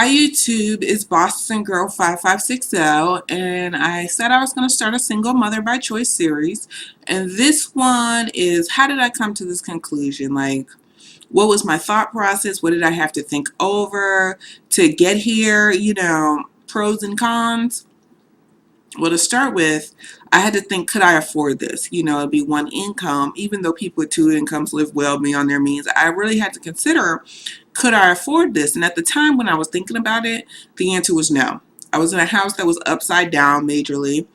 Hi YouTube, it's Boston Girl 5560, and I said I was going to start a single mother by choice series, and this one is how did I come to this conclusion? Like, what was my thought process? What did I have to think over to get here? Pros and cons. Well, to start with, I had to think, could I afford this? It'd be one income, even though people with two incomes live well beyond their means. I really had to consider, could I afford this? And at the time when I was thinking about it, the answer was no. I was in a house that was upside down majorly.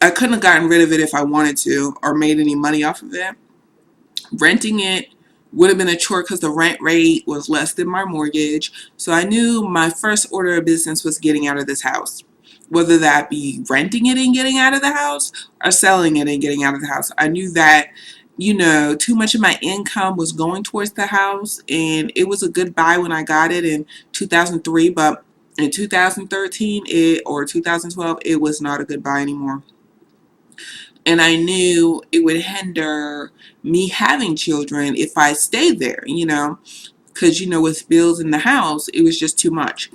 I couldn't have gotten rid of it if I wanted to or made any money off of it. Renting it would have been a chore because the rent rate was less than my mortgage. So I knew my first order of business was getting out of this house. Whether that be renting it and getting out of the house or selling it and getting out of the house. I knew that, too much of my income was going towards the house, and it was a good buy when I got it in 2003, but in 2013 or 2012, it was not a good buy anymore. And I knew it would hinder me having children if I stayed there, because, with bills in the house, it was just too much.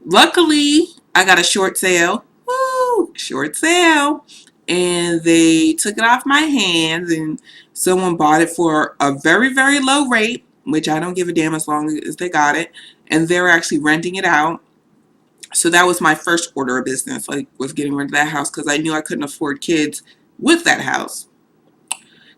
Luckily, I got a short sale. Woo! Short sale. And they took it off my hands, and someone bought it for a very, very low rate, which I don't give a damn as long as they got it. And they're actually renting it out. So that was my first order of business, was getting rid of that house because I knew I couldn't afford kids with that house.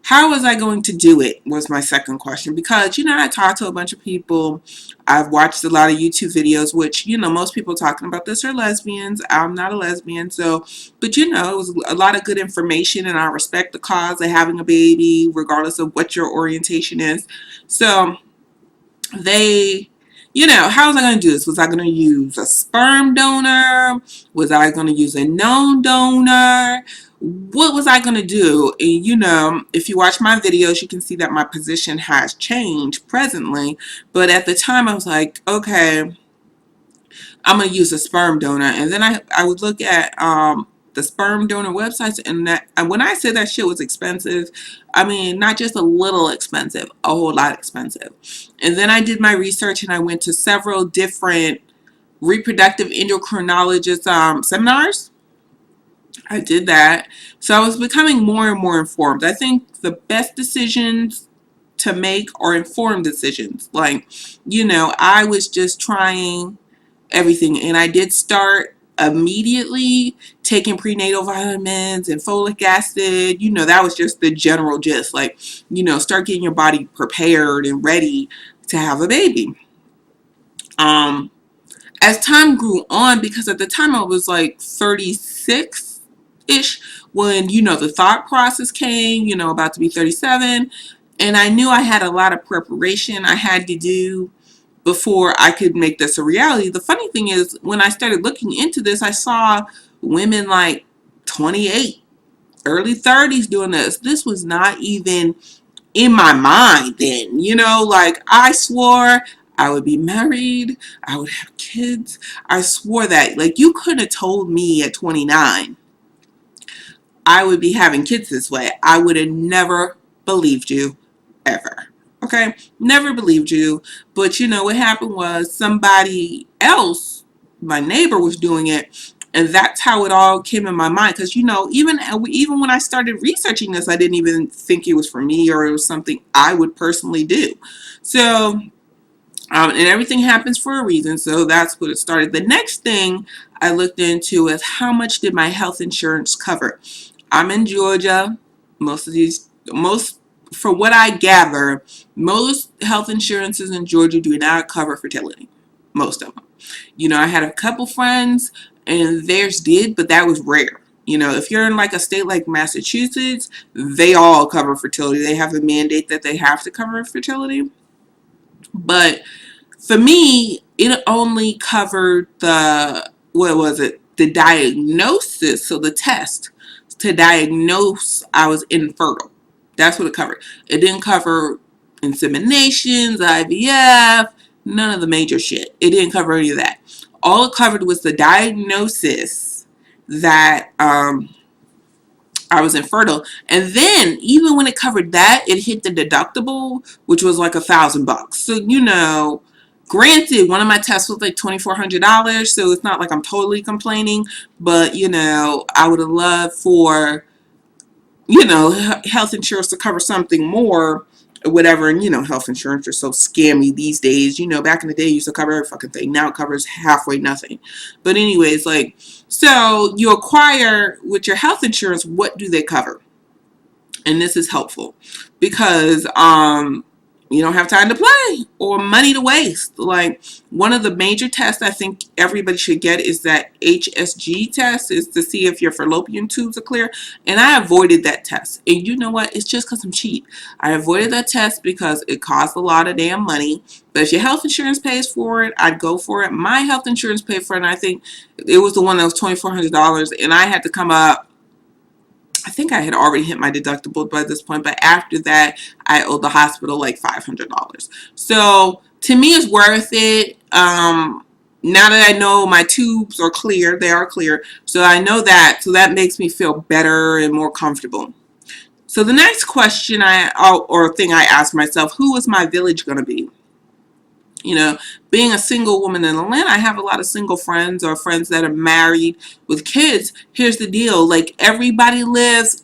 How was I going to do it was my second question, because, I talked to a bunch of people. I've watched a lot of YouTube videos, which, most people talking about this are lesbians. I'm not a lesbian, but, it was a lot of good information, and I respect the cause of having a baby, regardless of what your orientation is. So they, how was I going to do this? Was I going to use a sperm donor? Was I going to use a known donor? What was I going to do? And if you watch my videos, you can see that my position has changed presently. But at the time, I was like, okay, I'm going to use a sperm donor. And then I would look at the sperm donor websites, and when I said that shit was expensive, I mean, not just a little expensive, a whole lot expensive. And then I did my research, and I went to several different reproductive endocrinologist seminars. I did that. So I was becoming more and more informed. I think the best decisions to make are informed decisions. I was just trying everything. And I did start immediately taking prenatal vitamins and folic acid. That was just the general gist. Start getting your body prepared and ready to have a baby. As time grew on, because at the time I was 36 ish when the thought process came, about to be 37, and I knew I had a lot of preparation I had to do before I could make this a reality. The funny thing is, when I started looking into this, I saw women 28, early 30s doing this. This was not even in my mind then. I swore I would be married, I would have kids. I swore that. You couldn't have told me at 29 I would be having kids this way. I would have never believed you, ever. Okay? Never believed you. But what happened was somebody else, my neighbor, was doing it. And that's how it all came in my mind. Because, even when I started researching this, I didn't even think it was for me or it was something I would personally do. So, and everything happens for a reason. So that's what it started. The next thing I looked into is how much did my health insurance cover? I'm in Georgia. From what I gather, most health insurances in Georgia do not cover fertility. Most of them. I had a couple friends and theirs did, but that was rare. If you're in a state like Massachusetts, they all cover fertility. They have a mandate that they have to cover fertility. But for me, it only covered the diagnosis, so the test to diagnose I was infertile. That's what it covered. It didn't cover inseminations, IVF, none of the major shit. It didn't cover any of that. All it covered was the diagnosis that I was infertile. And then, even when it covered that, it hit the deductible, which was $1,000. So, Granted, one of my tests was like $2,400, so it's not like I'm totally complaining, but I would have loved for health insurance to cover something more or whatever. And health insurance is so scammy these days. Back in the day, it used to cover every fucking thing. Now it covers halfway nothing. But anyways, so you acquire with your health insurance, what do they cover? And this is helpful because you don't have time to play or money to waste. Like, one of the major tests I think everybody should get is that HSG test, is to see if your fallopian tubes are clear. And I avoided that test. And you know what? It's just because I'm cheap. I avoided that test because it costs a lot of damn money. But if your health insurance pays for it, I'd go for it. My health insurance paid for it, and I think it was the one that was $2,400. And I had to come up, I think I had already hit my deductible by this point, but after that, I owed the hospital like $500. So to me, it's worth it. Now that I know my tubes are clear, they are clear. So I know that. So that makes me feel better and more comfortable. So the next question or thing I asked myself, who is my village going to be? Being a single woman in Atlanta, I have a lot of single friends or friends that are married with kids. Here's the deal. Like, everybody lives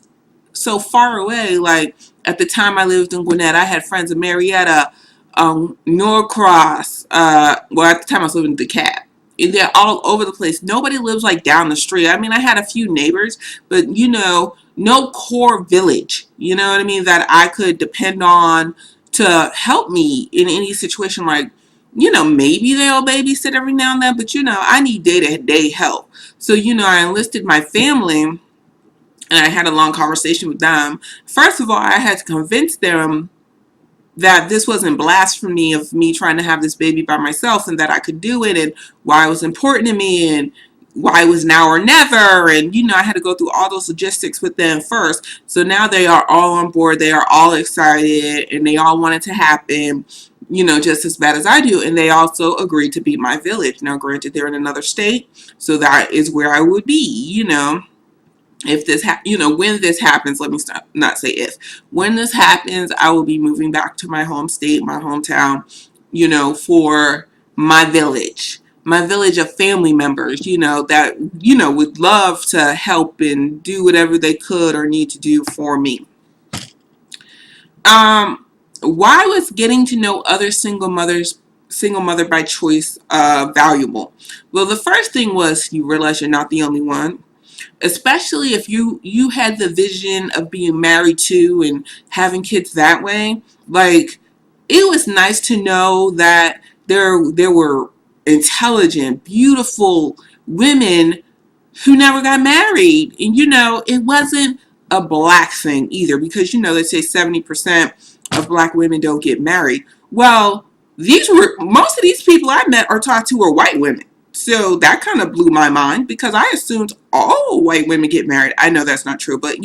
so far away. Like, at the time I lived in Gwinnett, I had friends in Marietta, Norcross. Well, at the time I was living in DeKalb. And they're all over the place. Nobody lives like down the street. I mean, I had a few neighbors, but no core village. You know what I mean? That I could depend on to help me in any situation. Like, maybe they'll babysit every now and then, but I need day-to-day help. So, I enlisted my family, and I had a long conversation with them. First of all, I had to convince them that this wasn't blasphemy of me trying to have this baby by myself, and that I could do it, and why it was important to me, and why it was now or never. And I had to go through all those logistics with them first. So now they are all on board. They are all excited, and they all want it to happen, just as bad as I do. And they also agreed to be my village. Now, granted, they're in another state, so that is where I would be, if this when this happens. Let me not say if. When this happens, I will be moving back to my home state, my hometown, for my village of family members, that would love to help and do whatever they could or need to do for me. Why was getting to know other single mother by choice valuable? Well, the first thing was you realize you're not the only one. Especially if you had the vision of being married to and having kids that way. Like, it was nice to know that there were intelligent, beautiful women who never got married. And it wasn't a black thing either, because they say 70% of black women don't get married. Well, most of these people I met or talked to were white women. So that kind of blew my mind, because I assumed all white women get married. I know that's not true, but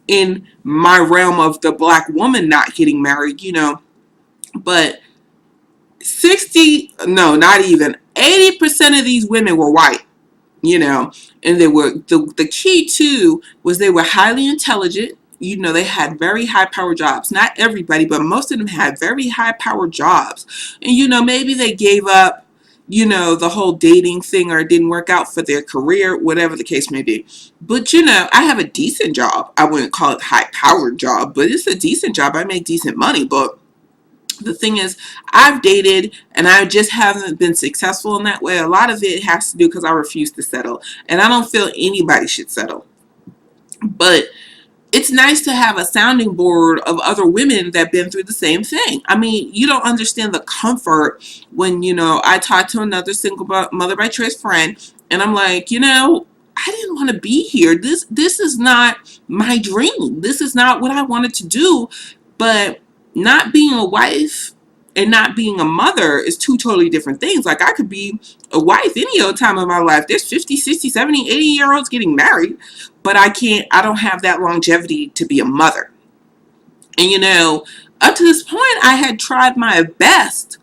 in my realm of the black woman not getting married, but 60, no, not even 80% of these women were white, and they were, the key too was they were highly intelligent. They had very high power jobs. Not everybody, but most of them had very high power jobs. And maybe they gave up the whole dating thing, or it didn't work out for their career, whatever the case may be. But I have a decent job. I wouldn't call it high powered job, but it's a decent job. I make decent money. But the thing is, I've dated and I just haven't been successful in that way. A lot of it has to do because I refuse to settle, and I don't feel anybody should settle. But it's nice to have a sounding board of other women that have been through the same thing. I mean, you don't understand the comfort when, I talked to another single mother by choice friend, and I'm like, I didn't want to be here. This is not my dream. This is not what I wanted to do. But not being a wife and not being a mother is two totally different things. Like, I could be a wife any old time of my life. There's 50, 60, 70, 80-year-olds getting married, but I don't have that longevity to be a mother. And up to this point, I had tried my best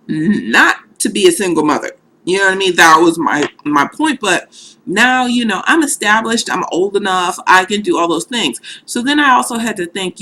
not to be a single mother. You know what I mean? That was my point. But now, I'm established, I'm old enough, I can do all those things. So then I also had to think,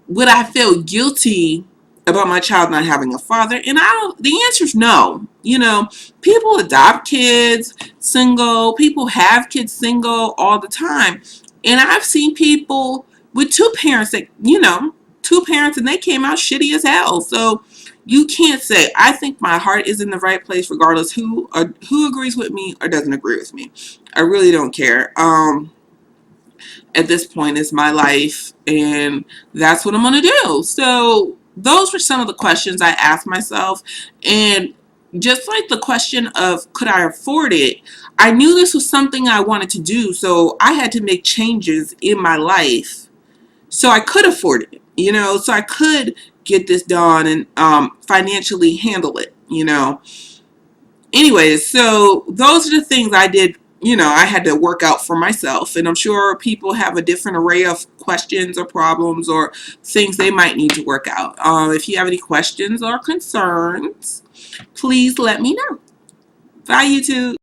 would I feel guilty about my child not having a father? And I don't, the answer is no. You know, people adopt kids single, people have kids single all the time. And I've seen people with two parents that, you know, two parents and they came out shitty as hell. So you can't say, I think my heart is in the right place regardless who agrees with me or doesn't agree with me. I really don't care. At this point, it's my life and that's what I'm going to do. So those were some of the questions I asked myself. And just like the question of could I afford it, I knew this was something I wanted to do. So I had to make changes in my life so I could afford it, you know, so I could get this done and financially handle it, you know. Anyways, so those are the things I did. You know, I had to work out for myself, and I'm sure people have a different array of questions or problems or things they might need to work out. If you have any questions or concerns, please let me know. Bye, YouTube.